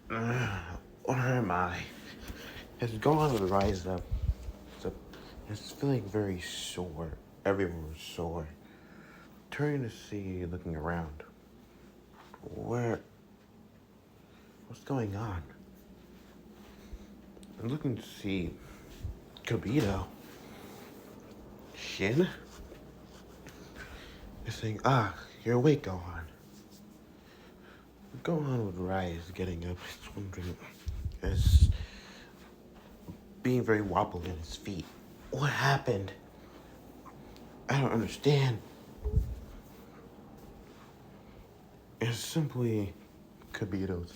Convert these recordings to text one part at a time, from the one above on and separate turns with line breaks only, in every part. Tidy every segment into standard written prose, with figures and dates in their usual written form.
Where am I? Has Gohan would rise up. So it's feeling very sore. Everyone was sore. Turning to see, looking around. Where? What's going on? I'm looking to see Kibito. Shin? They're saying, you're awake, Gohan. Gohan would rise, getting up, wondering, as being very wobbly on his feet. What happened? I don't understand. It's simply Kibito's.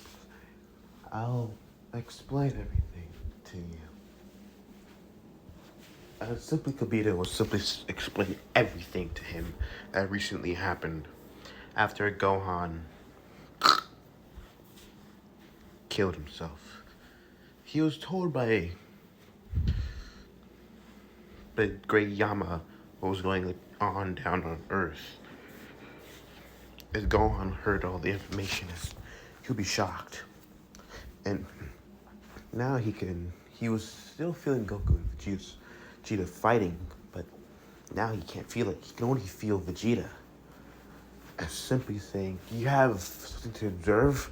I'll explain everything to you. Simply Kibito will simply explain everything to him that recently happened after Gohan killed himself. He was told by Great Yama what was going on down on Earth. As Gohan heard all the information, he'll be shocked. And now he was still feeling Goku and Vegeta fighting, but now he can't feel it. He can only feel Vegeta. As simply saying, do you have something to observe?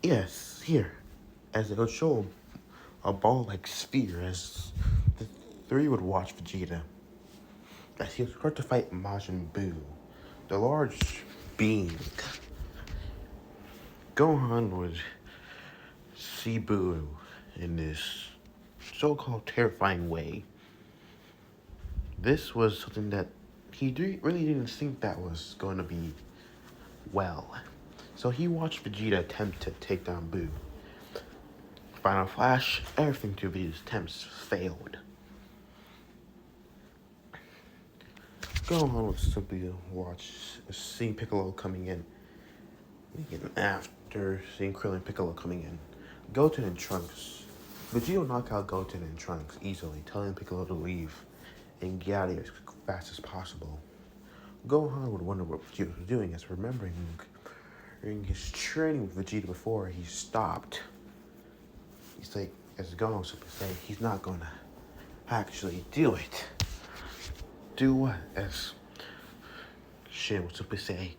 Yes, here. As it would show a ball-like sphere as the three would watch Vegeta. As he was about to fight Majin Buu, the large being. Gohan would see Buu in this so-called terrifying way. This was something that he really didn't think that was going to be well. So he watched Vegeta attempt to take down Buu. Final Flash, everything to Vegeta's attempts failed. Gohan would simply watch, seeing Piccolo coming in. After seeing Krillin Piccolo coming in, Goten and Trunks. Vegeta would knock out Goten and Trunks easily, telling Piccolo to leave and get out of here as fast as possible. Gohan would wonder what Vegeta was doing, as remembering during his training with Vegeta before he stopped. He's like, as Gohan was saying, he's not gonna actually do it. Do what? As Shin would simply say.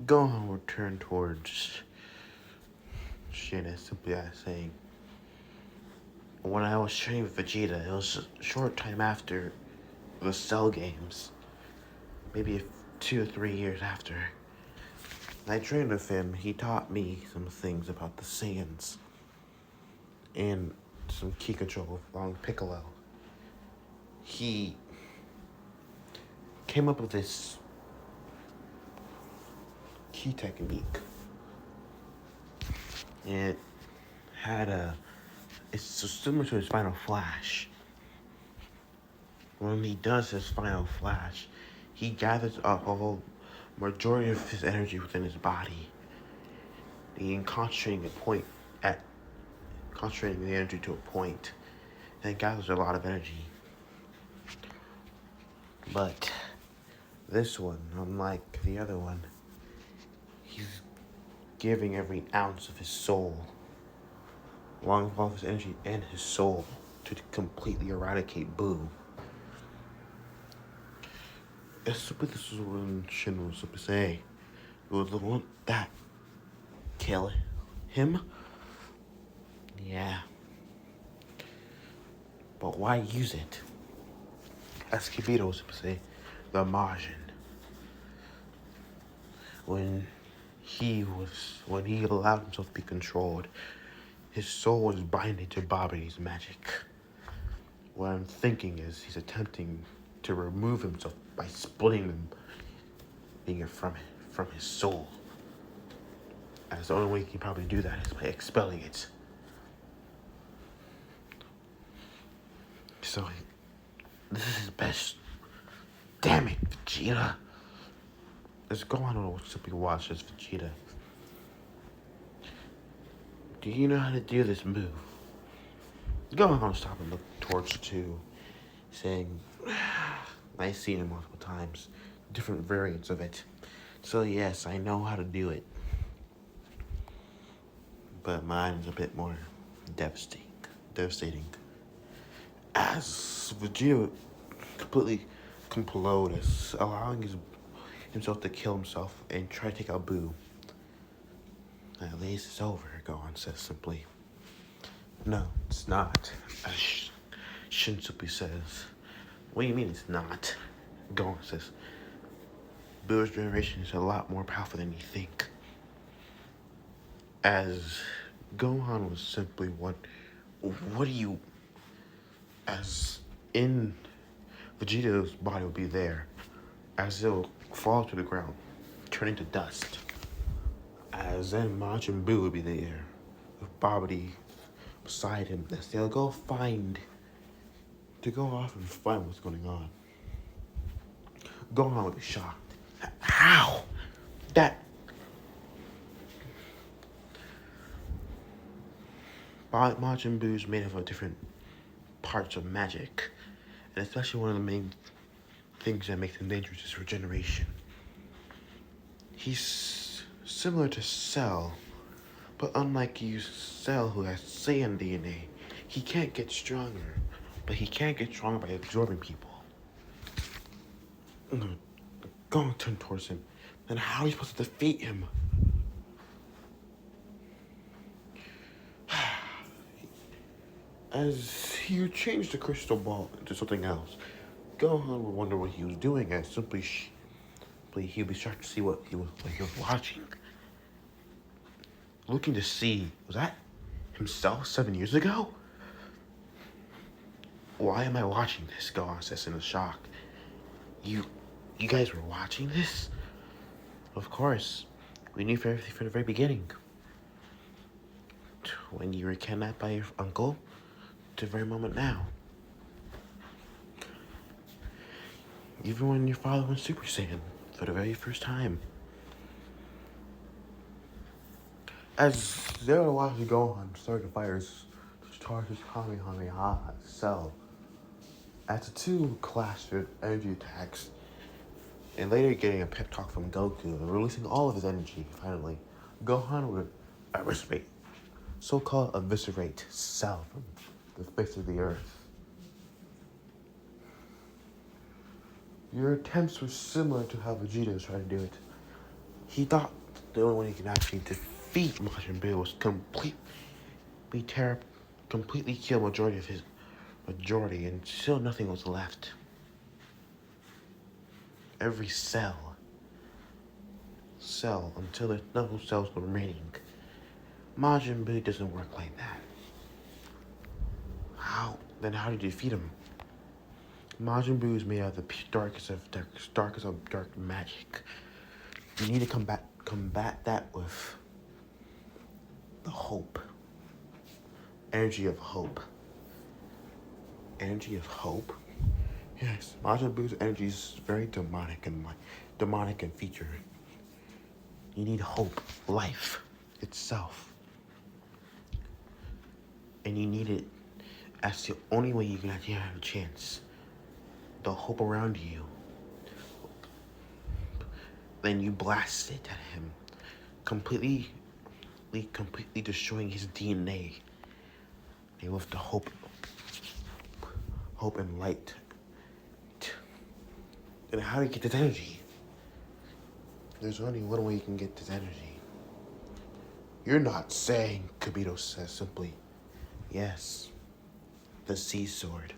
Gohan would turn towards Shin as simply as saying, when I was training with Vegeta, it was a short time after the Cell games. Maybe 2 or 3 years after. I trained with him. He taught me some things about the Saiyans. And some key control along Piccolo. He came up with this key technique. It had it's so similar to his Final Flash. When he does his Final Flash, he gathers a whole majority of his energy within his body. And concentrating the energy to a point, and it gathers a lot of energy. But this one, unlike the other one, he's giving every ounce of his soul, along with all of his energy and his soul, to completely eradicate Buu. This is when Shin was supposed to say, it was the one that kill him. Yeah. But why use it? As Kibito was supposed to say, the Majin. When he allowed himself to be controlled, his soul was binding to Babadi's magic. What I'm thinking is he's attempting to remove himself by splitting him, being from his soul. As the only way he can probably do that is by expelling it. So, this is his best. Damn it, Vegeta. Let's go on and simply watch this Vegeta. Do you know how to do this move? Go on, stop and look towards the two, saying, I've seen it multiple times, different variants of it. So yes, I know how to do it. but mine is a bit more devastating. Devastating. As Vegeta completely complodes, allowing himself to kill himself and try to take out Boo. At least it's over, Gohan says simply. No, it's not. Shin simply says. What do you mean it's not? Gohan says. Boo's generation is a lot more powerful than you think. As Gohan was simply what do you, as in Vegeta's body will be there, as it'll fall to the ground, turning to dust. As then Majin Buu will be there, with Babidi beside him, as they'll go off and find what's going on. Gohan would be shocked. How? That Majin Buu is made of a different parts of magic, and especially one of the main things that makes him dangerous is regeneration. He's similar to Cell, but unlike Cell, who has Saiyan DNA, he can't get stronger, but he can get stronger by absorbing people. Gohan turned towards him. Then how are you supposed to defeat him? As he changed the crystal ball into something else, Gohan would wonder what he was doing, as simply he'd be shocked to see what he was watching. Looking to see, was that himself 7 years ago? Why am I watching this? Gohan says in a shock. You guys were watching this? Of course. We knew from the very beginning. When you were kidnapped by your uncle, to the very moment now. Even when your father went Super Saiyan for the very first time. As they were watching Gohan start to fire his Kamehameha at Cell, as the two clashed with energy attacks, and later getting a pep talk from Goku and releasing all of his energy, finally, Gohan would eviscerate Cell from the face of the earth. Your attempts were similar to how Vegeta was trying to do it. He thought the only way he could actually defeat Majin Buu was completely kill majority, and still nothing was left. Every cell until there's no cells remaining. Majin Buu doesn't work like that. How do you defeat him? Majin Buu is made out of the darkest of dark magic. You need to combat that with the hope. Energy of hope. Energy of hope? Yes, Majin Buu's energy is very demonic in feature. You need hope, life itself. And you need it as the only way you can actually have a chance. The hope around you. Then you blast it at him, completely destroying his DNA. And with the hope and light. And how do you get this energy? There's only one way you can get this energy. You're not saying, Kibito says simply. Yes, the Z sword.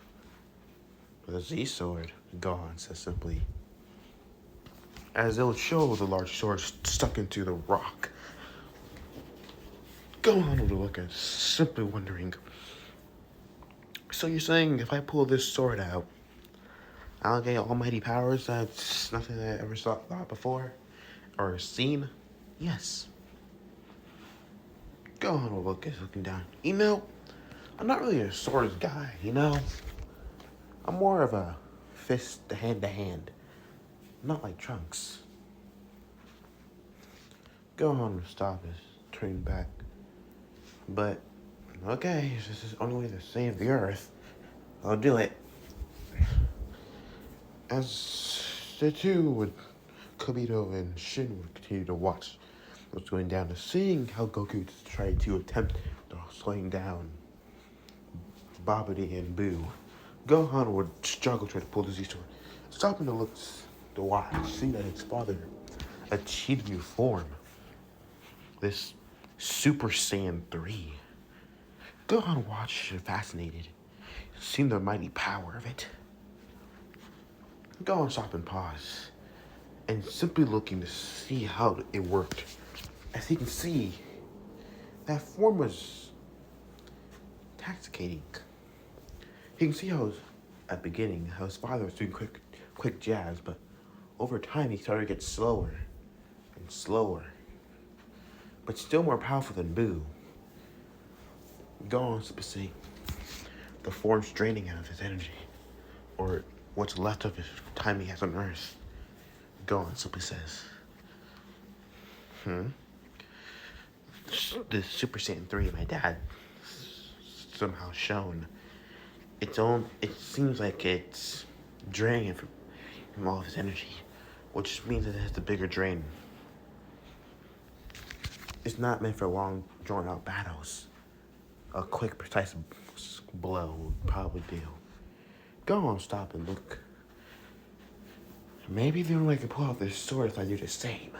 The Z sword, Gohan says simply. As they'll show the large sword stuck into the rock. Gohan would look at, simply wondering. So you're saying if I pull this sword out, I'll get almighty powers that's nothing I ever thought before or seen? Yes. Gohan would look at looking down. I'm not really a swords guy, I'm more of a fist hand to hand. Not like Trunks. Gohan would stop his turning back. But, okay, if this is the only way to save the Earth, I'll do it. As the two Kibito and Shin would continue to watch was going down, and seeing how Goku tried to attempt to slowing down Babidi and Boo, Gohan would struggle trying to pull the Z-Sword, stopping to look to watch, see that his father achieved new form, this Super Saiyan 3. Gohan watched and fascinated, seeing the mighty power of it. Gohan stopped and paused, and simply looking to see how it worked. As he can see, that form was intoxicating. He can see how, at the beginning, how his father was doing quick jabs, but over time he started to get slower and slower, but still more powerful than Boo. Gohan simply saying, the form's draining out of his energy, or what's left of his time he has on Earth. Gohan simply says, the Super Saiyan 3 my dad somehow shown, it seems like it's draining from all of his energy, which means that it has the bigger drain. It's not meant for long, drawn-out battles. A quick, precise blow would probably do. Gohan stop and look. Maybe the only way I can pull out this sword if I do the same.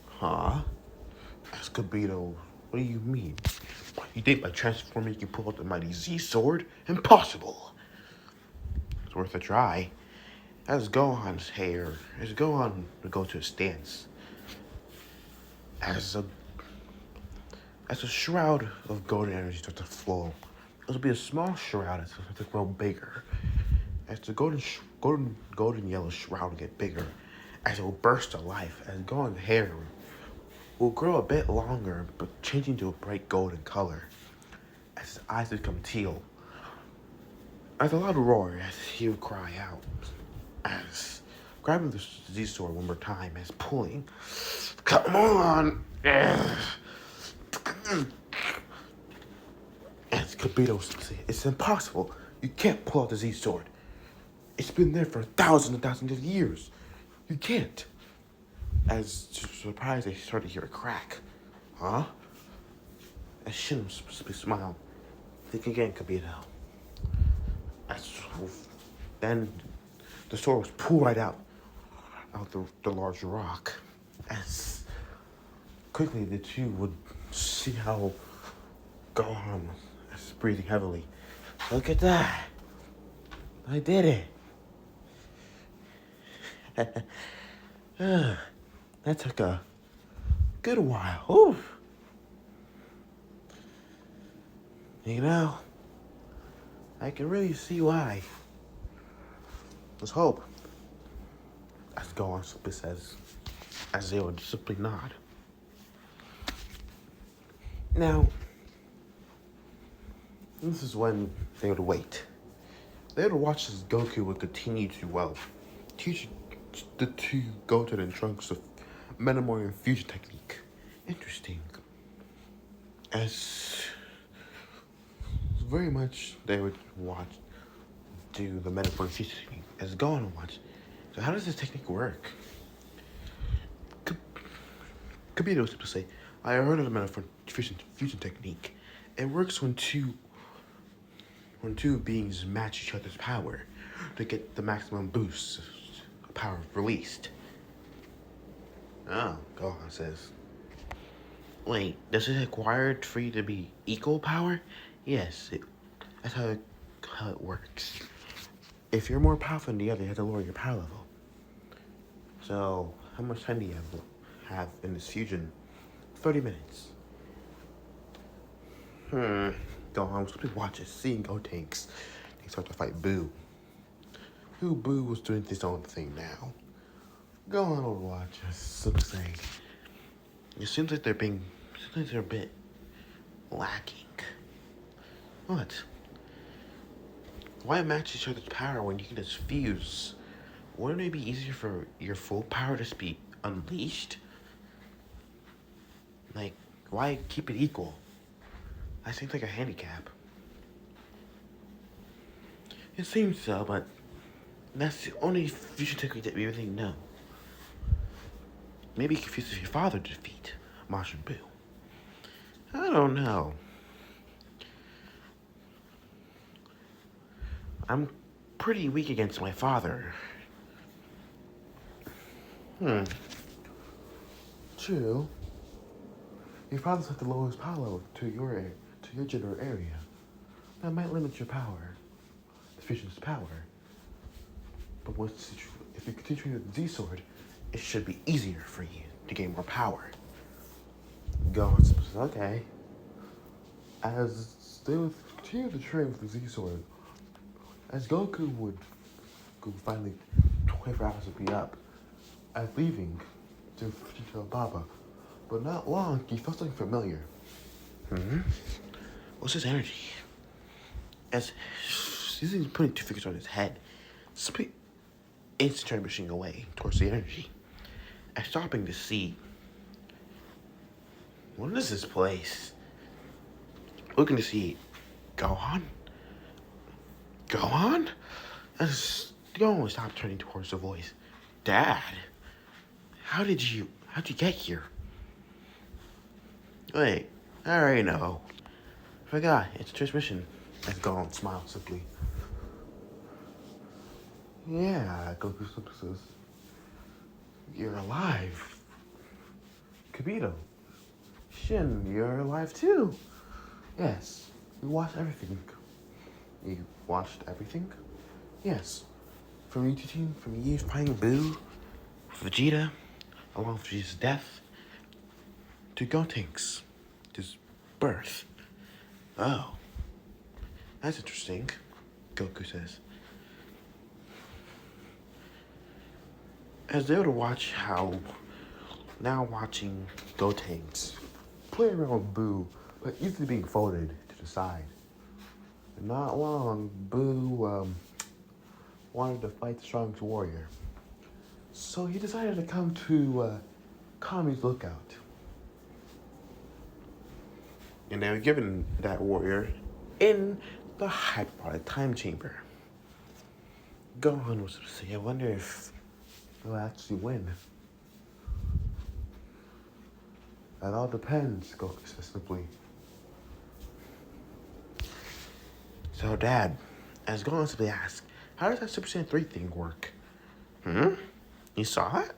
Huh? Asked Kabito, what do you mean? You think by transforming you can pull out the mighty Z-Sword? Impossible! It's worth a try. As Gohan would go to a stance, as a shroud of golden energy starts to flow, it'll be a small shroud that starts to grow bigger. As the golden yellow shroud will get bigger, as it will burst to life, as Gohan's hair will grow a bit longer, but changing to a bright golden color, as his eyes become teal. As a loud roar, as he would cry out, as grabbing the Z-Sword one more time, as pulling, come on! As Kabito said, it's impossible. You can't pull out the Z-Sword. It's been there for thousands and thousands of years. You can't. As surprised, they started to hear a crack. Huh? As Shin smiled. Think again, Kabito. Then the sword was pulled right out the large rock. As quickly the two would see how Gohan is breathing heavily. Look at that. I did it. That took a good while. Oof. You know, I can really see why. Let's hope. As Gohan simply says, as they would simply nod. Now, this is when they would wait. They would watch as Goku would continue to, teach the two Goten and Trunks of Metamorph fusion technique. Interesting. As very much they would do the Metamorph fusion technique as Gohan would watch. So how does this technique work? Kabito was to say, I heard of the Metamorph fusion technique. It works when two beings match each other's power to get the maximum boost of power released. Oh, Gohan says. Wait, does it require for you to be equal power? Yes, that's how it works. If you're more powerful than the other, you have to lower your power level. So, how much time do you have in this fusion? 30 minutes. Gohan was supposed to watch it, seeing Gotenks. They start to fight Boo. Boo was doing his own thing now. Gohan would watch us, simply saying, it seems like they're a bit lacking. What? Why match each other's power when you can just fuse? Wouldn't it be easier for your full power to be unleashed? Like, why keep it equal? That seems like a handicap. It seems so, but that's the only fusion technique that we really know. Maybe he confuses your father to defeat Majin Buu. I don't know. I'm pretty weak against my father. True. Your father's at the lowest power level to your general area. That might limit your power. The fusion's power. But if you continue with the Z Sword, it should be easier for you to gain more power. Gohan says, okay. As they would continue to train with the Z Sword, as Goku would go finally 24 hours would be up, as leaving to tell Baba, but not long he felt something familiar. What's his energy? As he's putting two fingers on his head, it's transitioning away towards the energy. And stopping to see, what is this place? Looking to see Gohan? Gohan? As Gohan stopped turning towards the voice. Dad, how'd you get here? Wait, I already know. Forgot, it's transmission. As Gohan smiled simply. Yeah, Goku simply says, you're alive. Kibito. Shin, you're alive too. Yes, we watched everything. You watched everything? Yes. From you finding Boo, Vegeta, along with Vegeta's death, to Gotenks, his birth. Oh. That's interesting, Goku says. As they were to watch watching Gotenks play around with Boo, but easily being folded to the side. Not long, Boo wanted to fight the strongest warrior. So he decided to come to Kami's lookout. And they were given that warrior in the hyperbolic time chamber. Gohan was to say, I wonder if he'll actually win. That all depends, Goku says simply. So, Dad, as Gohan simply asked, how does that Super Saiyan 3 thing work? You saw it?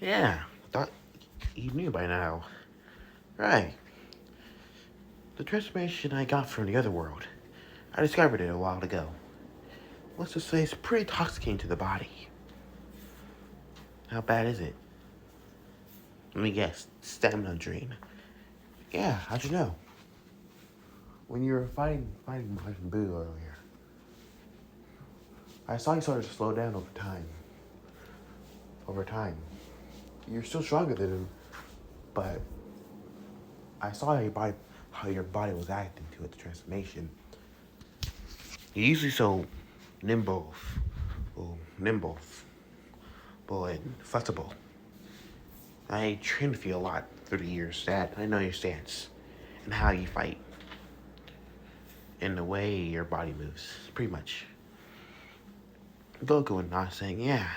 Yeah, thought you knew by now. Right. The transformation I got from the other world. I discovered it a while ago. Let's just say it's pretty intoxicating to the body. How bad is it? Let me guess, stamina drain. Yeah, how'd you know? When you were fighting Majin Buu earlier, I saw you started to slow down over time. You're still stronger than him, but I saw how your body was acting to its transformation. You're usually so nimble, and flexible. I trained with you a lot through the years, Dad. I know your stance and how you fight and the way your body moves, pretty much. Goku and I saying, yeah,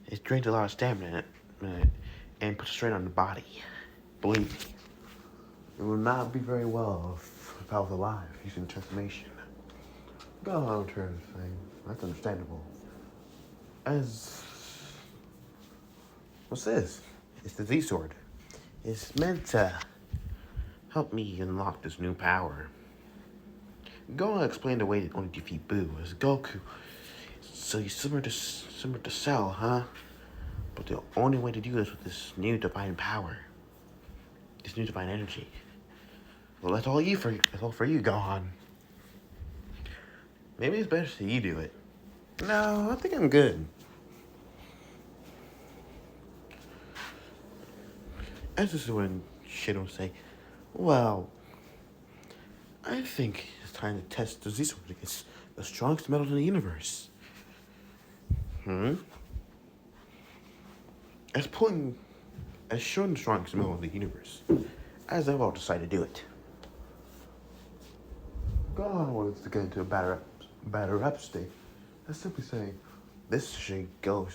it drains a lot of stamina and puts strain on the body. Believe me, it would not be very well if I was alive using the transformation. Gohan returned saying, that's understandable. What's this? It's the Z Sword. It's meant to help me unlock this new power. Gohan explained the way to only defeat Boo as Goku. So you're similar to Cell, huh? But the only way to do this with this new divine power. This new divine energy. Well, that's all for you, Gohan. Maybe it's better to you do it. No, I think I'm good. As this is when Shino would say, well, I think it's time to test the Z-Sword against the strongest metal in the universe. As showing the strongest metal in the universe, as I've all decided to do it. Gohan wants to get into a batter up state. That's simply saying, this should go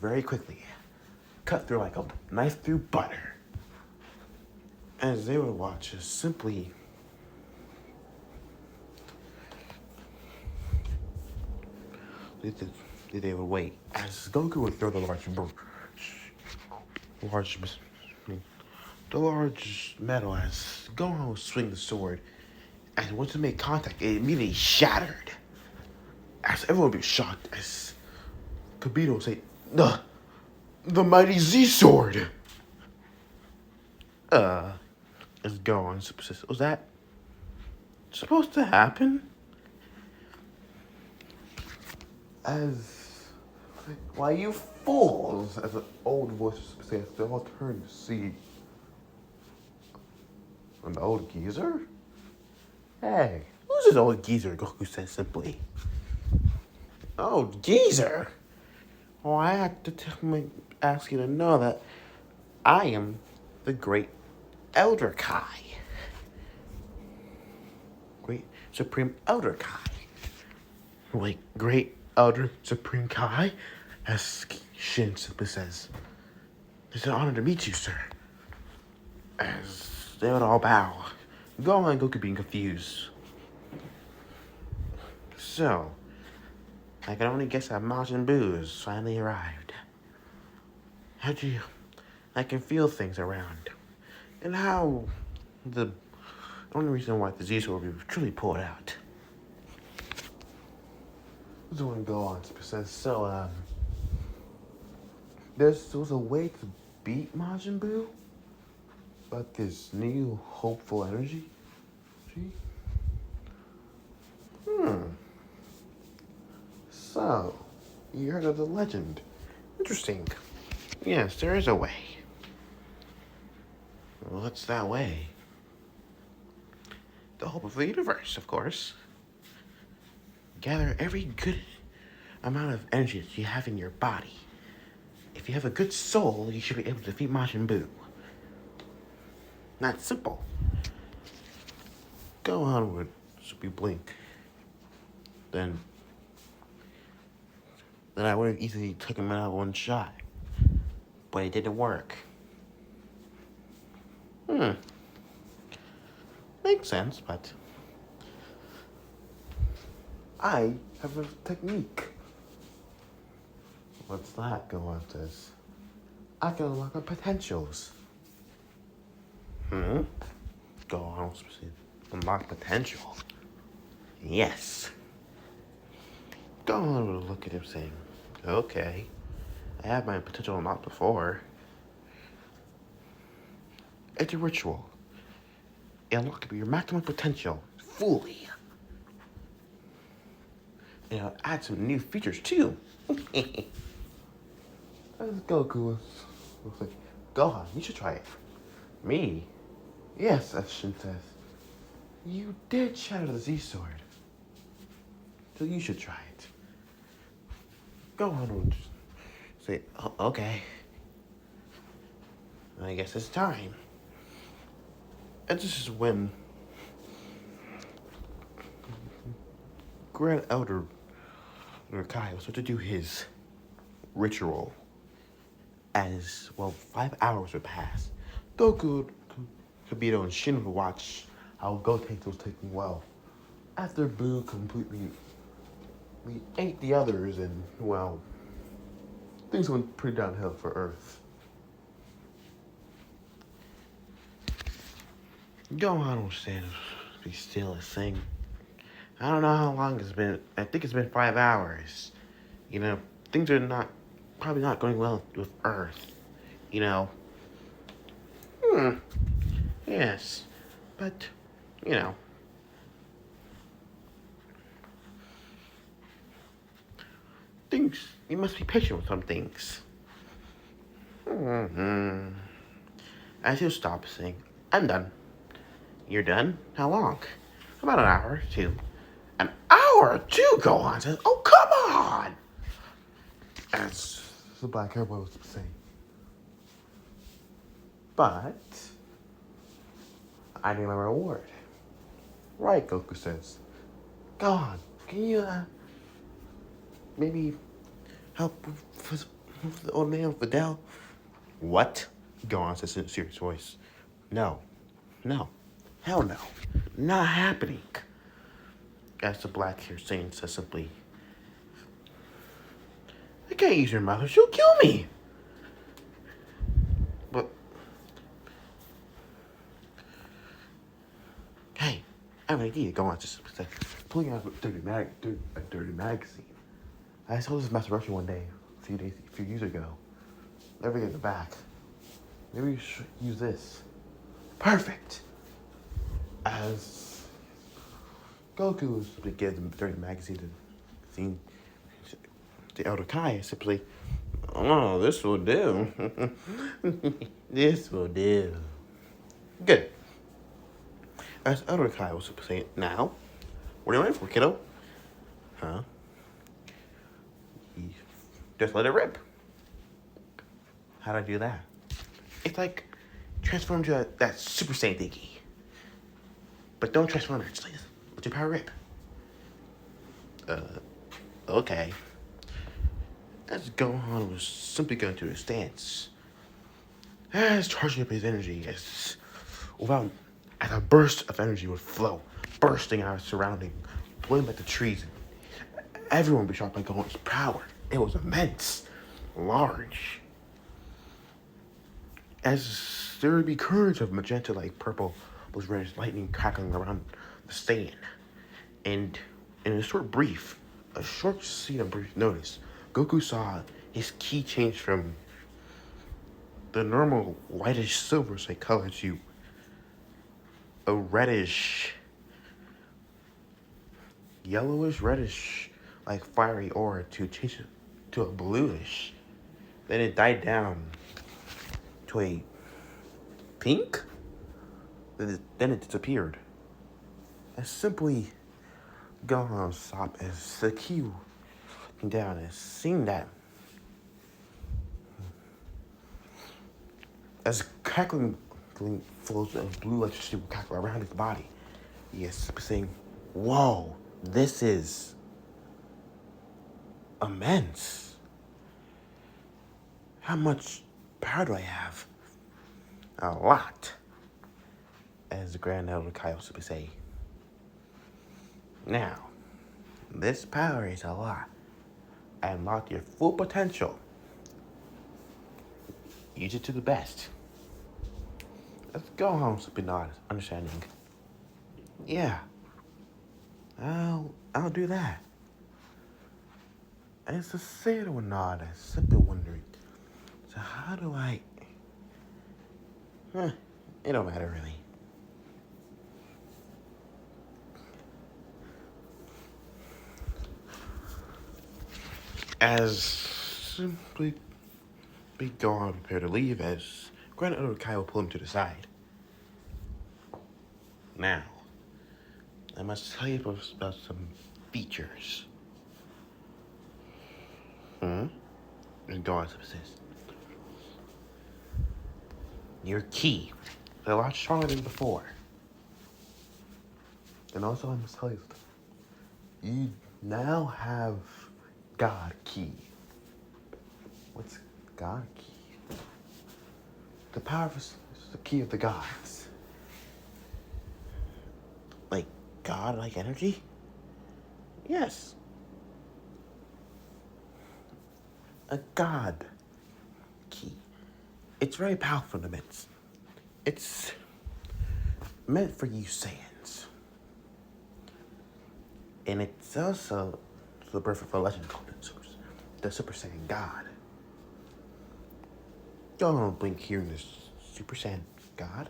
very quickly. cut through like a knife through butter. As they would watch us simply they would wait as Goku would throw the large metal as Gohan would swing the sword, and once it made contact, it immediately shattered. As everyone would be shocked as Kibito would say, the mighty Z sword. As Gohan says, was that supposed to happen? As, why you fools, as an old voice says, they all turned to see an old geezer? Hey, who's this old geezer? Goku says simply. Oh, geezer? Oh, I have to ask you to know that I am the great Elder Kai. Great Supreme Elder Kai. Wait, Great Elder Supreme Kai? As Shin simply says. It's an honor to meet you, sir. As they would all bow. Gohan and Goku being confused. So, I can only guess that Majin Buu has finally arrived. I can feel things around. And how the only reason why the Z-Sword will be truly pulled out. This is when Gohan says, so, there was a way to beat Majin Buu? But this new hopeful energy? So, you heard of the legend. Interesting. Yes, there is a way. What's that way? The hope of the universe, of course. Gather every good amount of energy that you have in your body. If you have a good soul, you should be able to defeat Majin Buu. Not simple. Gohan would be blink. Then I would have easily took him out one shot. But it didn't work. Makes sense, but I have a technique. What's that? Gohan says. I can unlock my potentials. Gohan wants to unlock potential. Yes. Gohan would look at him saying, okay, I have my potential unlocked before. It's a ritual. It unlocks your maximum potential fully. And it'll add some new features too. As Goku was like, Gohan, you should try it. Me? Yes, as Shin says. You did shatter the Z-Sword. So you should try it. Gohan would say, oh, okay. I guess it's time. And this is when Grand Elder Kai was supposed to do his ritual. As, 5 hours would pass. Goku, Kibito, and Shin would watch how Gotenks was taking well. After Buu completely ate the others and, things went pretty downhill for Earth. Gohan was saying, be still and sing. I don't know how long it's been. I think it's been 5 hours. Things are probably not going well with Earth. Yes. But, things, you must be patient with some things. As he'll stop saying, I'm done. You're done? How long? About an hour or two. An hour or two, Gohan says. Oh, come on! As the black hair boy was saying. But I need my reward. Right, Goku says. Gohan, can you maybe help with the old man Fidel? What? Gohan says in a serious voice. No. No. Hell no. Not happening. As the black-haired Saiyan says simply, I can't use your mother. She'll kill me. But, hey, I have an idea. Gohan just said, pulling out a dirty magazine. I saw this Master Russian one day, a few years ago. Never get it back. Maybe you should use this. Perfect. As Goku was to give the dirty magazine to the Elder Kai, simply, oh, this will do. This will do. Good. As Elder Kai was saying, now, what are you waiting for, kiddo? Huh? Just let it rip. How'd I do that? It's like transform to that Super Saiyan thingy. But don't transform it, just like this. Let your power rip. Okay. As Gohan was simply going to his stance, as charging up his energy, as a burst of energy would flow, bursting out of surrounding, blowing back the trees. Everyone would be shocked by Gohan's power. It was immense, large. As there would be currents of magenta like purple was reddish lightning crackling around the Saiyan. And in a short scene of brief notice, Goku saw his ki change from the normal whitish silver color to a reddish, yellowish, reddish, like fiery aura to change it to a bluish. Then it died down to a pink. Then it disappeared. As simply Gohan stopped as the ki looking down and seeing that. As crackling flows of blue electricity would crackle around his body, he is saying, whoa, this is immense. How much power do I have? A lot. As the Grand Elder Kai would say. Now, this power is a lot. Unlock your full potential. Use it to the best. Let's go home, simply nod, understanding. Yeah, I'll do that. And it's a sad or nod, I'm simply wondering. So how do I? It don't matter really. As simply Big Gohan prepared to leave, as Grand Elder Kai will pull him to the side. Now, I must tell you about some features. And Gohan says, your ki is a lot stronger than before. And also, I must tell you something. You now have God ki. What's God ki? The power is the ki of the gods. Like God-like energy? Yes. A God ki. It's very powerful and immense. It's meant for you Saiyans. And it's also the birth of a legend called the Super Saiyan God. Don't blink here in this Super Saiyan God.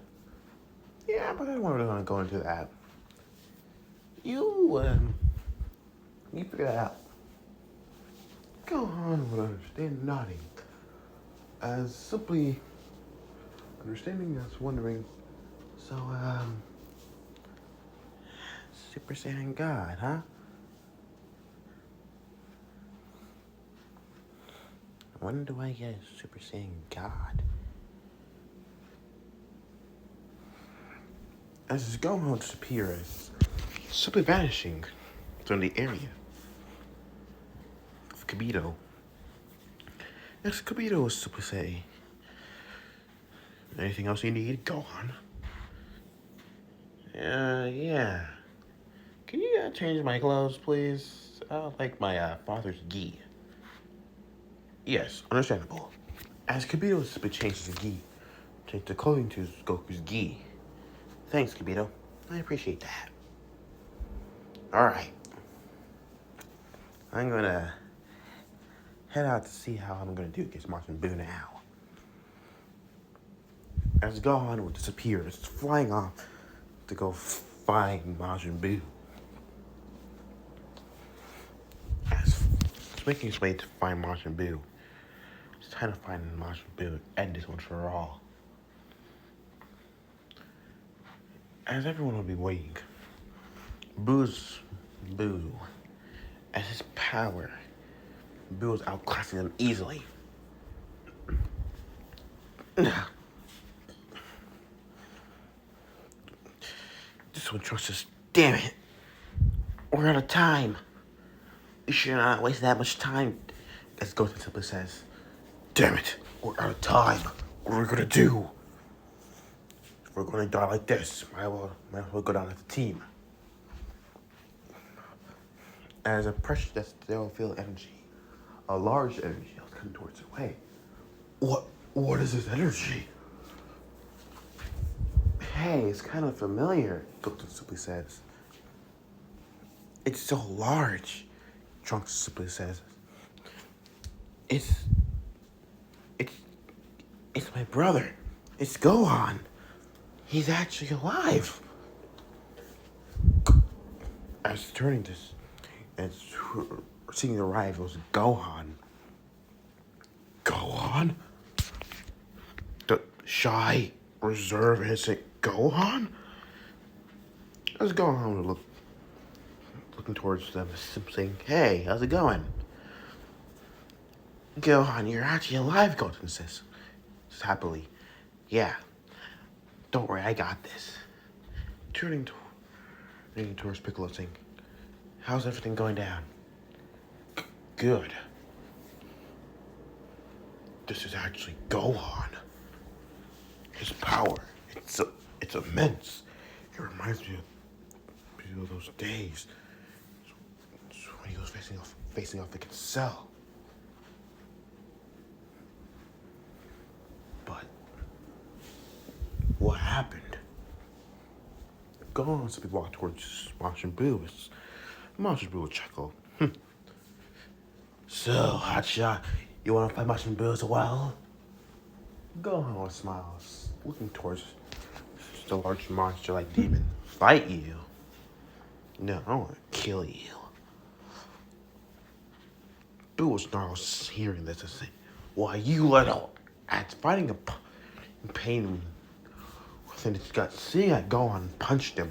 Yeah, but I don't want to go into that. You figure that out. Gohan would understand nodding. As simply understanding as wondering, so, Super Saiyan God, huh? When do I get a Super Saiyan God? As Gohan disappears, simply vanishing from the area of Kibito. As Kibito was simply say, Anything else you need? Gohan. Yeah. Can you change my clothes, please? I like my father's gi. Yes, understandable. As Kibito simply changes the gi, change the clothing to Goku's gi. Thanks, Kibito. I appreciate that. Alright. I'm gonna head out to see how I'm gonna do against Majin Buu now. As Gohan will disappear, it's flying off to go find Majin Buu. As it's making his way to find Majin Buu, it's trying to find Majin Buu and end this once for all. As everyone will be waiting, Buu, as his power, Buu is outclassing them easily. This one trusts us. Damn it. We're out of time. We should not waste that much time. As Goten simply says, damn it. We're out of time. What are we gonna do? If we're gonna die like this, might as well go down as a team. As a pressure that they'll feel energy. A large energy is coming towards their way. What is this energy? Hey, it's kind of familiar, Goten simply says. It's so large, Trunks simply says. It's my brother. It's Gohan. He's actually alive. As turning this, and seeing the arrive, it was Gohan. Gohan? The shy, reserved, innocent Gohan? As Gohan would looking towards them, saying, hey, how's it going? Gohan, you're actually alive, Goten says happily. Yeah, don't worry, I got this. Turning towards Piccolo, saying, how's everything going down? Good. This is actually Gohan. His power, it's immense. It reminds me of those days when he was facing off against Cell. But what happened? Gohan simply walked towards Majin Buu. Majin Buu would chuckle. So, Hotshot, you want to fight Majin Buu as well? Gohan would smile, looking towards the large monster-like demon. Fight you? No, I want to kill you. Buu was snarls hearing this and saying, why, you little... As fighting in pain within his gut, seeing that Gohan punched him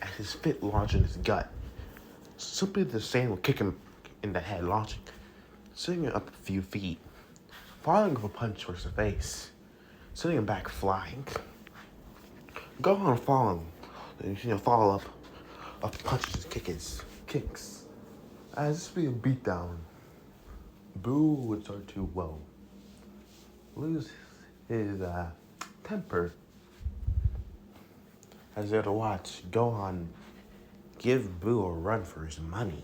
as his fist launched in his gut. Simply the Saiyan would kick him in the head, launching, sending him up a few feet, following with a punch towards the face, sending him back flying. Gohan following, follow up punches and kicks. As this would be a beatdown, Buu would start to, lose his temper. As they're to watch Gohan give Buu a run for his money.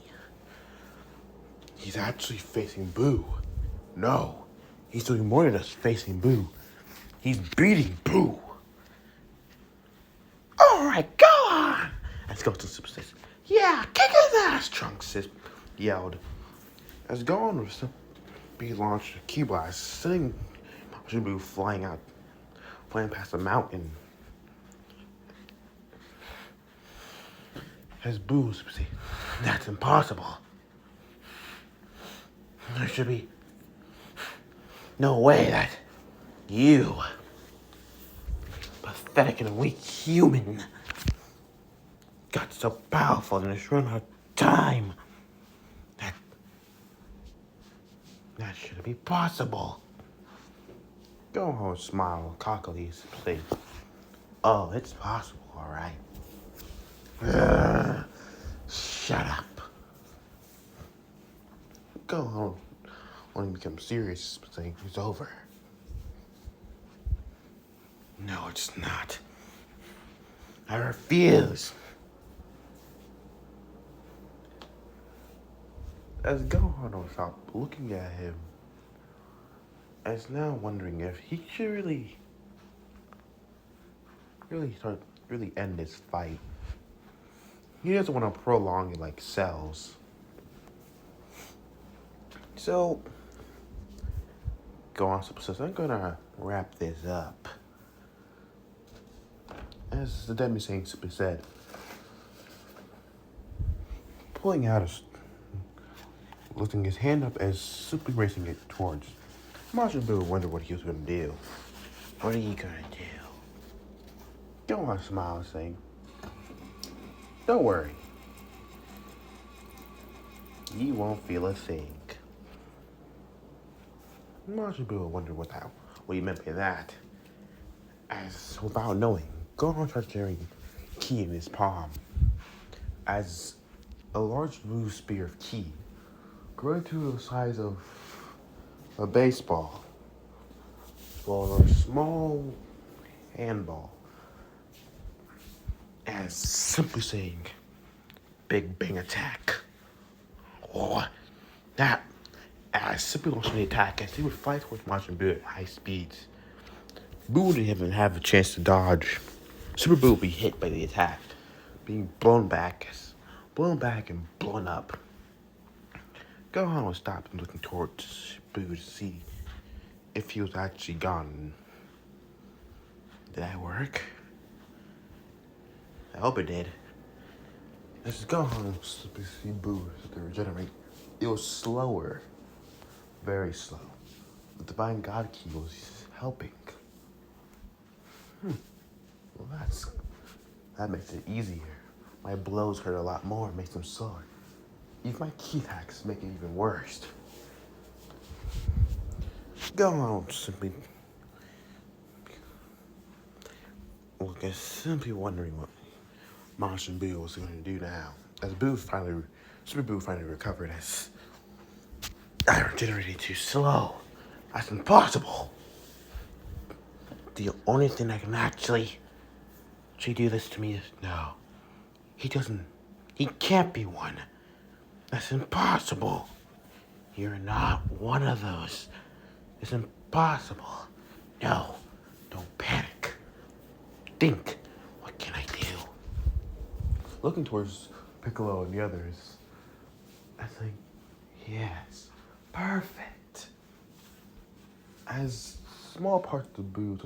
He's actually facing Buu. No, he's doing more than just facing Buu. He's beating Buu. Alright, Gohan! As Goten says, yeah, kick his ass, Trunks yelled. As Gohan was to be launched a key blast, sending Majin Buu flying past the mountain. As Buu was to say, that's impossible. There should be no way that you, pathetic and weak human, got so powerful in a short amount of time. That shouldn't be possible. Gohan smiled cockily, saying, oh, it's possible, alright. Shut up. Gohan when he becomes serious, saying it's over. No, it's not. I refuse. As Gohan stopped looking at him, as now wondering if he should really end this fight. He doesn't want to prolong it like cells. So, Gohan says, I'm gonna wrap this up. As the Demi Saint simply said, pulling out lifting his hand up as simply raising it towards Majin Buu wondered what he was gonna do. What are you gonna do? Gohan smiled, saying, don't worry. You won't feel a thing. Majin Buu wondered what he meant by that. As without knowing, Gohan started carrying ki in his palm. As a large blue spear of ki, growing to the size of a baseball, or a small handball, as simply saying, Big Bang Attack. Or that, as simply launching the attack, as he would fly towards Majin Buu at high speeds. Buu didn't even have a chance to dodge. Super Buu would be hit by the attack, being blown back and blown up. Gohan would stop and looking towards Buu to see if he was actually gone. Did that work? I hope it did. As Gohan see Buu to regenerate, it was slower. Very slow. The Divine God Key was helping. Well, that makes it easier. My blows hurt a lot more, makes them slower. Even my key hacks make it even worse. Gohan simply simply wondering what Majin Buu was going to do now. As Super Buu finally recovered, as I regenerated too slow. That's impossible. The only thing that can actually do this to me is no. He can't be one. That's impossible. You're not one of those. It's impossible. No, don't panic. Think, what can I do? Looking towards Piccolo and the others, I think, yes, perfect. As small parts of the Buu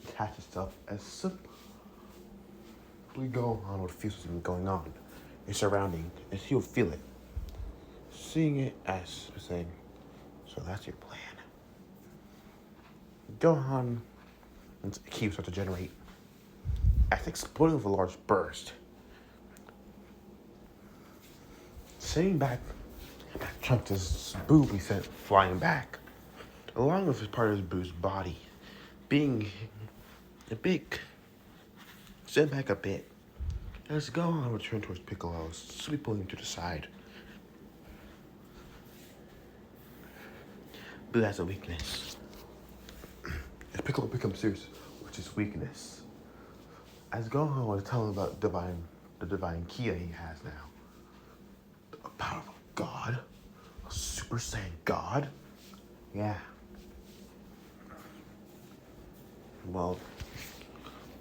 attach itself, as simply Gohan would feel something going on in surrounding, as he would feel it. Seeing it as saying, so that's your plan. Gohan and Ki start to generate as exploding with a large burst. Sitting back, Trunks' Buu be sent flying back, along with his part of Buu's body, being a big sent back a bit. As Gohan returned towards Piccolo, slowly pulling him to the side. Buu has a weakness. As Piccolo becomes serious, which is weakness. As Gohan was telling about the divine Ki he has now. A powerful god? A Super Saiyan god? Yeah. Well,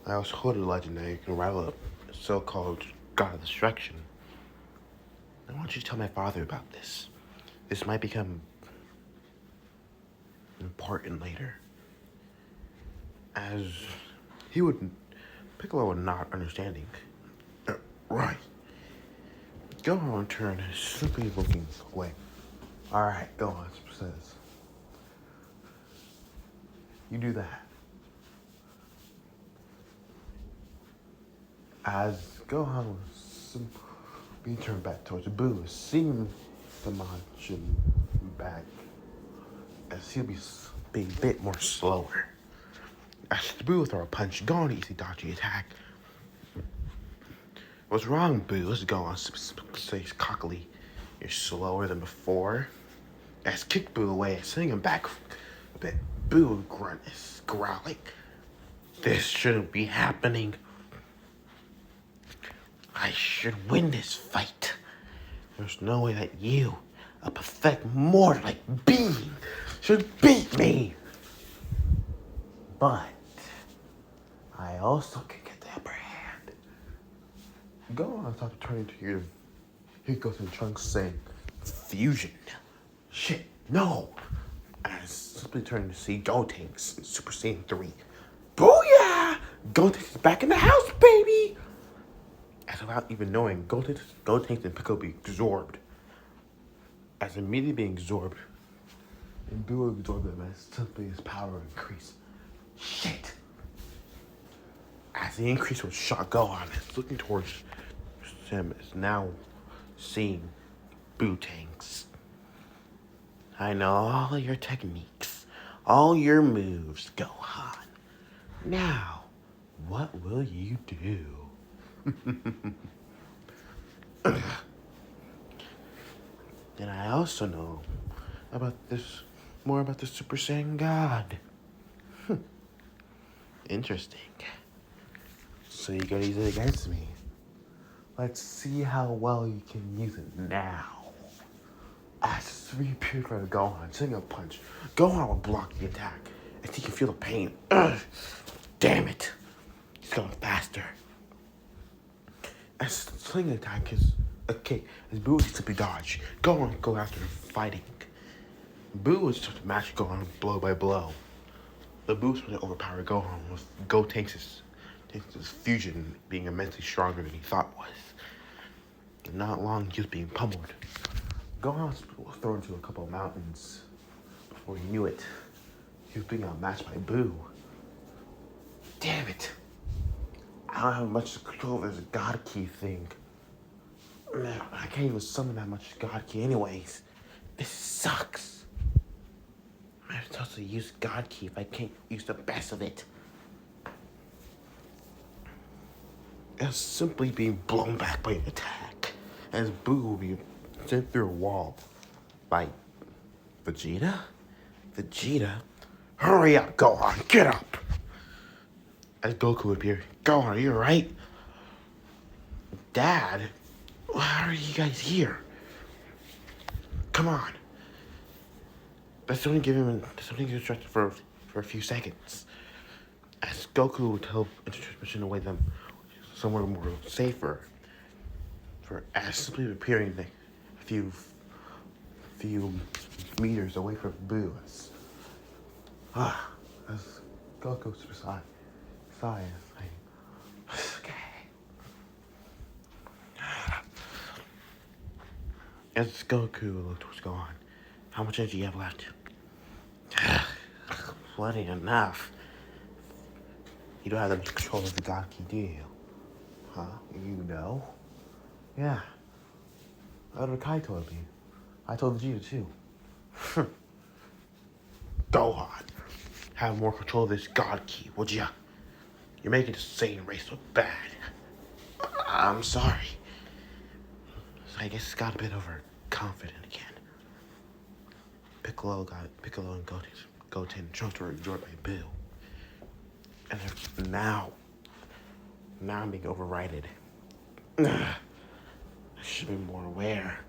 I was quoted a legend that you can rival a so-called god of destruction. I want you to tell my father about this. This might become important later. As Piccolo would not understanding. Right. Gohan turned, simply looking away. Alright, Gohan says, you do that. As Gohan was being turned back towards Buu, seeing the Majin back, as he'll be being a bit more slower. As the Buu throw a punch, Gohan easily dodged the attack. What's wrong, Buu? Let's go on. Says cockily. You're slower than before. As kicked Buu away, sending him back a bit. Buu grunt is growling. This shouldn't be happening. I should win this fight. There's no way that you, a pathetic mortal like being, should beat me. But I also can get the upper hand. Go on top, turning to you. Here goes in Trunks saying, fusion. Shit, no. And I simply turning to see Gotenks in Super Saiyan 3. Booyah! Gotenks is back in the house, baby! As without even knowing, Gotenks and Piccolo be absorbed. As immediately being absorbed, and Boo absorbed them as simply his power increased. Shit! As the increase was shot, Gohan is looking towards him, is now seeing Boo tanks. I know all your techniques, all your moves, Gohan. Now, what will you do? And I also know more about the Super Saiyan God. Interesting. So you're gonna use it against me. Let's see how well you can use it now. As reappeared from Gohan, sending a punch. Gohan will block the attack, as he can feel the pain. Ugh. Damn it. He's going faster. As sling attack is a kick, as Boo is simply dodge. Gohan go after him fighting. Boo is just to match Gohan blow by blow. The Boo is going to overpower Gohan with Gotenks' fusion being immensely stronger than he thought was. Not long, he was being pummeled. Gohan was thrown to a couple of mountains. Before he knew it, he was being outmatched by Boo. Damn it. I don't have much control over this God Key thing. Man, I can't even summon that much God Key anyways. This sucks. I'm supposed to use God Key if I can't use the best of it. It's simply being blown back by an attack, as Boo will be sent through a wall by Vegeta? Vegeta? Hurry up, Gohan, get up! As Goku appeared, Gohan, are you alright? Dad? How are you guys here? Come on. Let's only give him distracted for a few seconds. As Goku would help introduction away them somewhere more safer. For as simply appearing a few meters away from Boo. As Goku's beside Saiyan. Okay. As Goku looked towards Gohan, how much energy do you have left? Plenty enough. You don't have the control of the God Key, do you? Huh? You know? Yeah. That's what Kai told me. I told Vegeta too. Gohan, have more control of this God Key, would ya? You're making the Saiyan race look bad. I'm sorry. So I guess got a bit overconfident again. Piccolo and Goten and Trunks were absorbed by Boo. And now I'm being overridden. I should be more aware.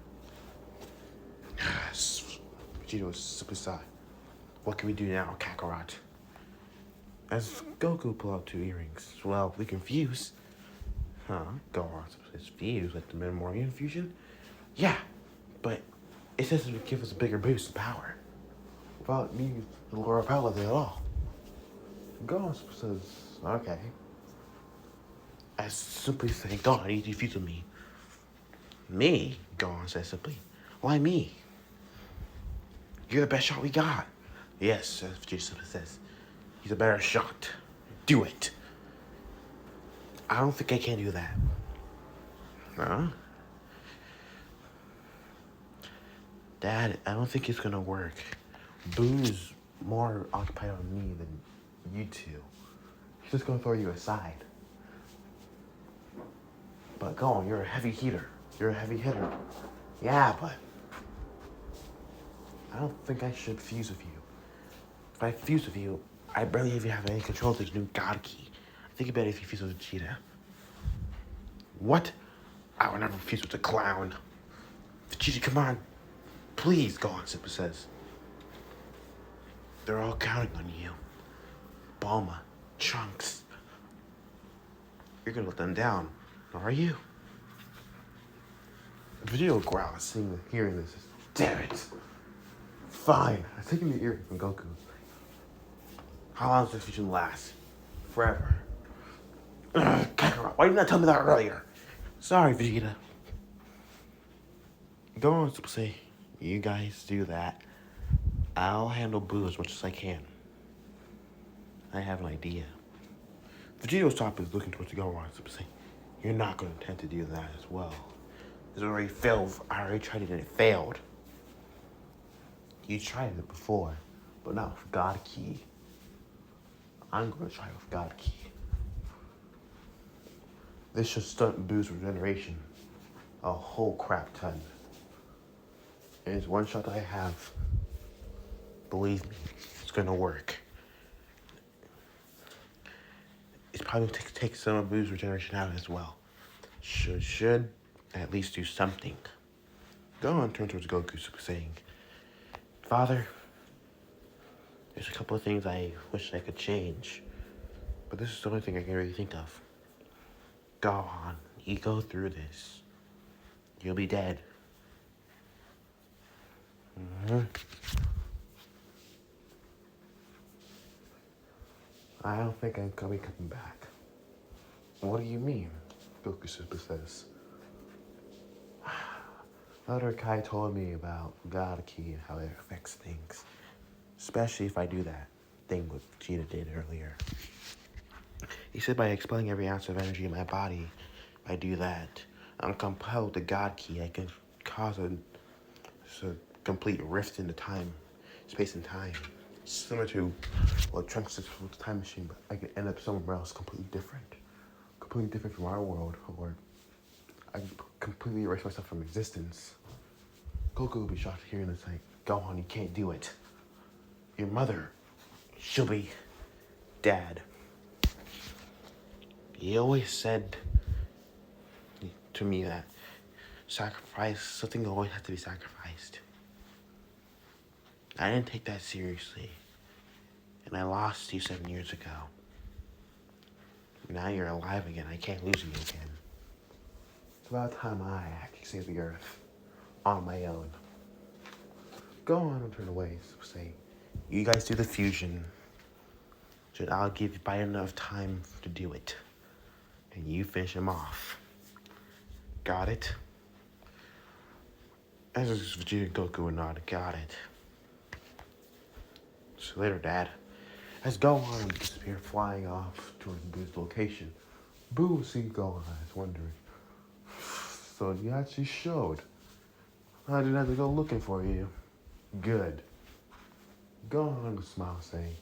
Vegeta was super sad. What can we do now, Kakarot? As Goku pulled out 2 earrings. Well, we can fuse. Huh? Gohan says fuse, like the Memorial fusion? Yeah, but it says it would give us a bigger boost in power. Without needing the lower power at all. Gohan says, okay. As simply saying, Gohan, I need you to fuse with me. Me? Gohan says simply. Why me? You're the best shot we got. Yes, as Vegeta says. He's a better shot. Do it. I don't think I can do that. Huh? Dad, I don't think it's gonna work. Boo's more occupied on me than you two. He's just gonna throw you aside. But go on, you're a heavy hitter. You're a heavy hitter. Yeah, but I don't think I should fuse with you. If I fuse with you, I barely even have any control of this new God Key. Think about it if you fuse with Vegeta. What? I would never fuse with a clown. Vegeta, come on. Please, Gohan Super says. They're all counting on you. Bulma, Trunks. You're gonna let them down, are you? Vegeta growls, hearing this. Damn it. Fine. I take him the ear from Goku. How long does this fusion last? Forever. Kakarot, why didn't you tell me that earlier? Sorry, Vegeta. Gohan Super say, you guys do that. I'll handle Boo as much as I can. I have an idea. Vegeto's top is looking towards Gohan Super saying, you're not going to attempt to do that as well. It's already failed. I already tried it and it failed. You tried it before, but not with God Key. I'm going to try it with God Key. This should stunt Boo's regeneration a whole crap ton. And it's one shot that I have. Believe me, it's going to work. It's probably going to take some of Boo's regeneration out as well. Should at least do something. Gohan turned towards Goku, saying, Father, there's a couple of things I wish I could change, but this is the only thing I can really think of. Gohan, you go through this, you'll be dead. I don't think I'm coming back. What do you mean? Goku Super says. Elder Kai told me about God Key and how it affects things. Especially if I do that thing what Vegeta did earlier. He said by expelling every ounce of energy in my body, if I do that, I'm compelled to God Key. I can cause a complete rift into time, space and time. Similar to what Trunks did with the time machine, but I could end up somewhere else completely different. Completely different from our world, or I could completely erase myself from existence. Goku will be shocked hearing this, like, Gohan, you can't do it. Your mother, she'll be Dad. He always said to me that something always has to be sacrificed. I didn't take that seriously. And I lost you 7 years ago. Now you're alive again. I can't lose you again. It's about time I actually save the Earth on my own. Gohan will turn away, say, you guys do the fusion. So I'll give you by enough time to do it. And you finish him off. Got it? As Vegeta and Goku would nod, got it. See you later, Dad. As Gohan disappeared flying off towards Boo's location, Boo will see Gohan is wondering. So you actually showed. I didn't have to go looking for you. Good. Gohan would smile, saying,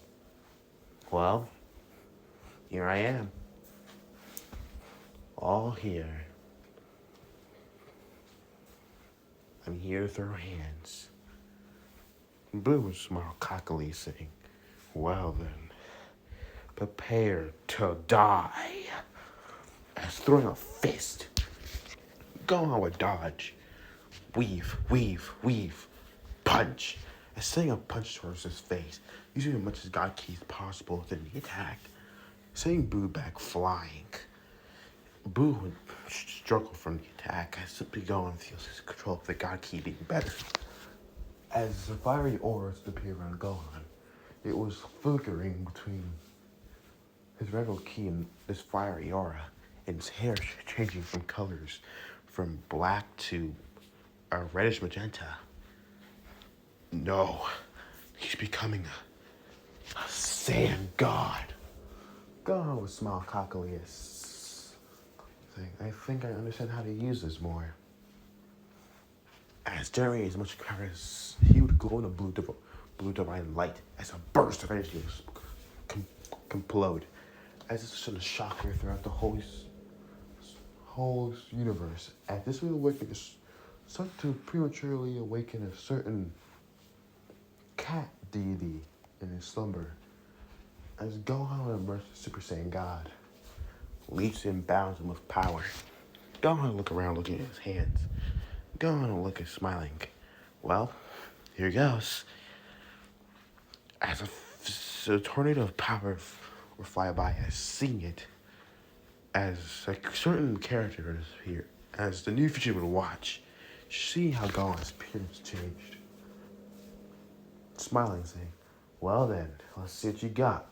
well, here I am. All here. I'm here to throw hands. Boo would smile cockily, saying, well then, prepare to die. As throwing a fist, Gohan would dodge, weave, punch. As sending a punch towards his face, using as much as God Key as possible within the attack, sending Boo back flying. Boo would struggle from the attack as simply Gohan feels his control of the God Key being better. As the fiery auras appear around Gohan, it was flickering between his rebel key and this fiery aura, and his hair changing from colors from black to a reddish magenta. No, he's becoming a Saiyan God. Gohan would smile cockily as saying, I think I understand how to use this more. As generating as much power as he would glow in a blue divine light as a burst of energy would implode, as if send a shocker throughout the whole universe. As this would awaken, start to prematurely awaken a certain cat deity in his slumber. As Gohan emerged as Super Saiyan God, leaps and bounds him with power. Gohan look around looking at his hands. Gohan look at smiling. Well, here goes. As a tornado of power will fly by, as seeing it, as like certain characters here, as the new future would watch, see how Gohan's appearance changed. Smiling, saying, well then, let's see what you got,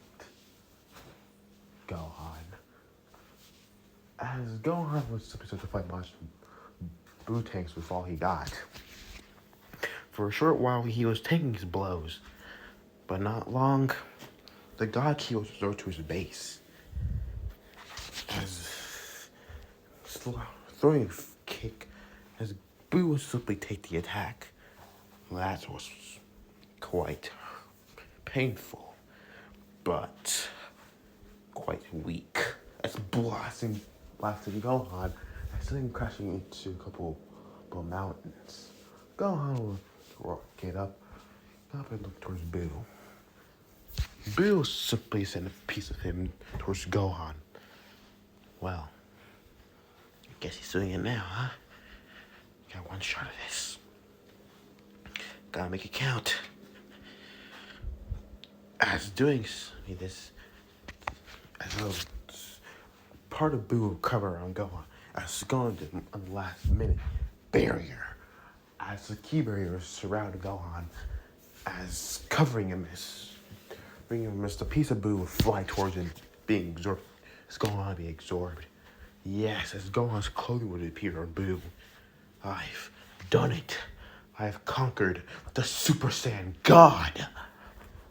Gohan. As Gohan was simply such a fight monster, Boo tanks with all he got. For a short while, he was taking his blows, but not long. The God Ki was restored to his base. As throwing a kick, as Boo would simply take the attack. That was quite painful, but quite weak. As blasting Gohan, and sending crashing into a couple of mountains. Gohan would get up and look towards Boo. Boo simply sent a piece of him towards Gohan. Well, I guess he's doing it now, huh? Got one shot of this. Gotta make it count. As doing this, as a part of Boo will cover on Gohan, as Gohan did on the last minute barrier, as the key barrier surrounded Gohan, as covering him, bringing him as the piece of Boo would fly towards him, being absorbed. As Gohan being absorbed. Yes, as Gohan's clothing would appear on Boo. I've done it. I've conquered the Super Saiyan God.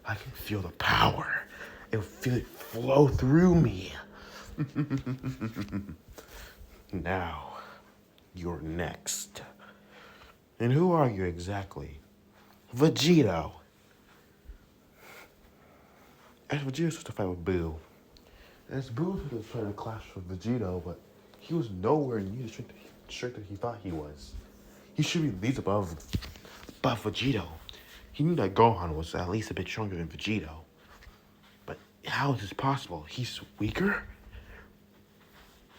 I can feel the power. I feel it flow through me. Now, you're next. And who are you exactly? Vegito. As Vegito starts to fight with Boo. As Boo was trying to clash with Vegito, but he was nowhere near the strength that he thought he was. He should be leagues above Vegito. He knew that Gohan was at least a bit stronger than Vegito. But how is this possible? He's weaker?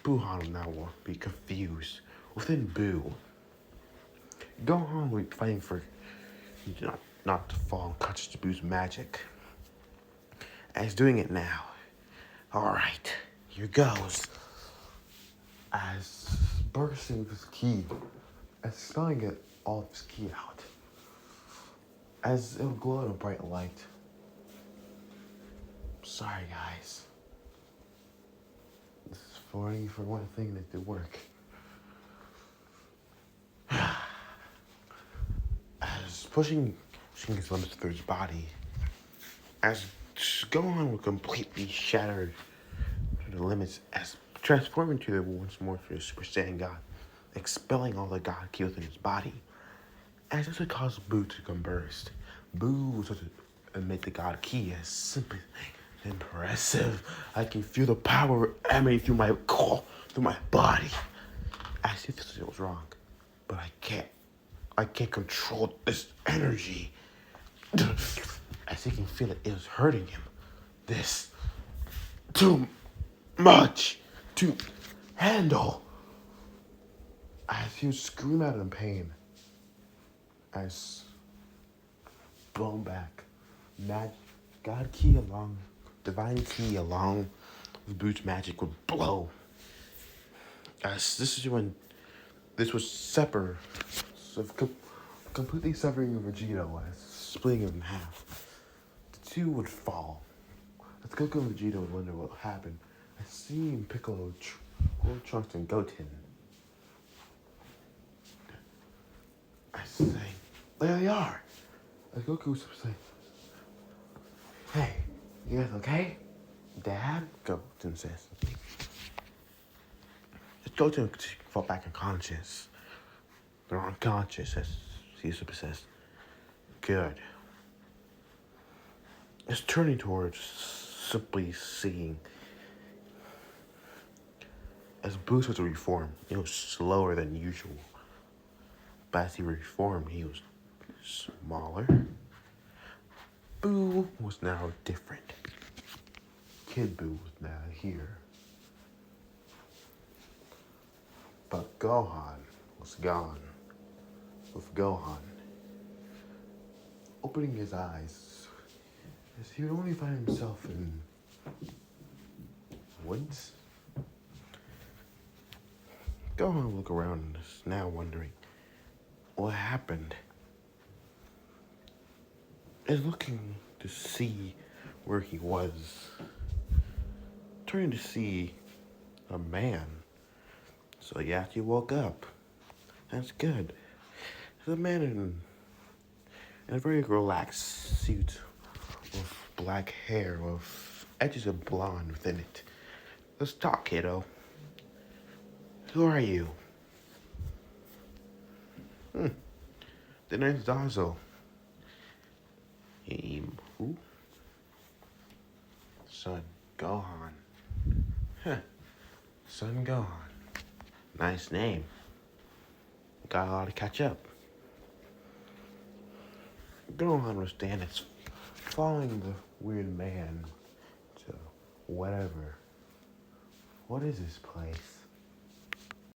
Gohan now will be confused. Within Boo, Gohan will be fighting for not to fall unconscious to Boo's magic. As doing it now. Alright, here goes. As bursting with his ki, as snowing it all of his ki out. As it will glow in a bright light. Sorry guys. This is for one thing that did work. As pushing his limits through his body, as Gohan will completely shatter to the limits, as transforming to the once more for the Super Saiyan God, expelling all the God Ki within his body. As this would cause Boo to burst. Boo was to admit the God Ki as simply impressive. I can feel the power emanating through my body. As if this was wrong, but I can't control this energy. As he can feel it was hurting him. This too much to handle. As he would scream out in pain. As blown back, God Ki along, divine Ki along with Boo's magic would blow. As this is when this was separate, so completely severing Vegito, as splitting him in half. The two would fall. As Goku and Vegito would wonder what happened, as seeing Piccolo, Trunks, and Goten. I say, there they are. As Goku was saying, hey, you guys okay? Dad? Goten says. As Goten fall back unconscious. They're unconscious, as he says. Good. It's turning towards simply seeing. As Boo was to reform, it was slower than usual. But as he reformed, he was smaller. Boo was now different. Kid Buu was now here. But Gohan was gone. With Gohan opening his eyes, as he would only find himself in woods. Gohan would look around, now wondering what happened. And looking to see where he was, turning to see a man. So he actually woke up. That's good. There's a man in a very relaxed suit with black hair with edges of blonde within it. Let's talk, kiddo. Who are you? The name's Dazo. Who? Son Gohan. Huh. Son Gohan. Nice name. Got a lot to catch up. Gohan was standing, following the weird man to whatever. What is this place?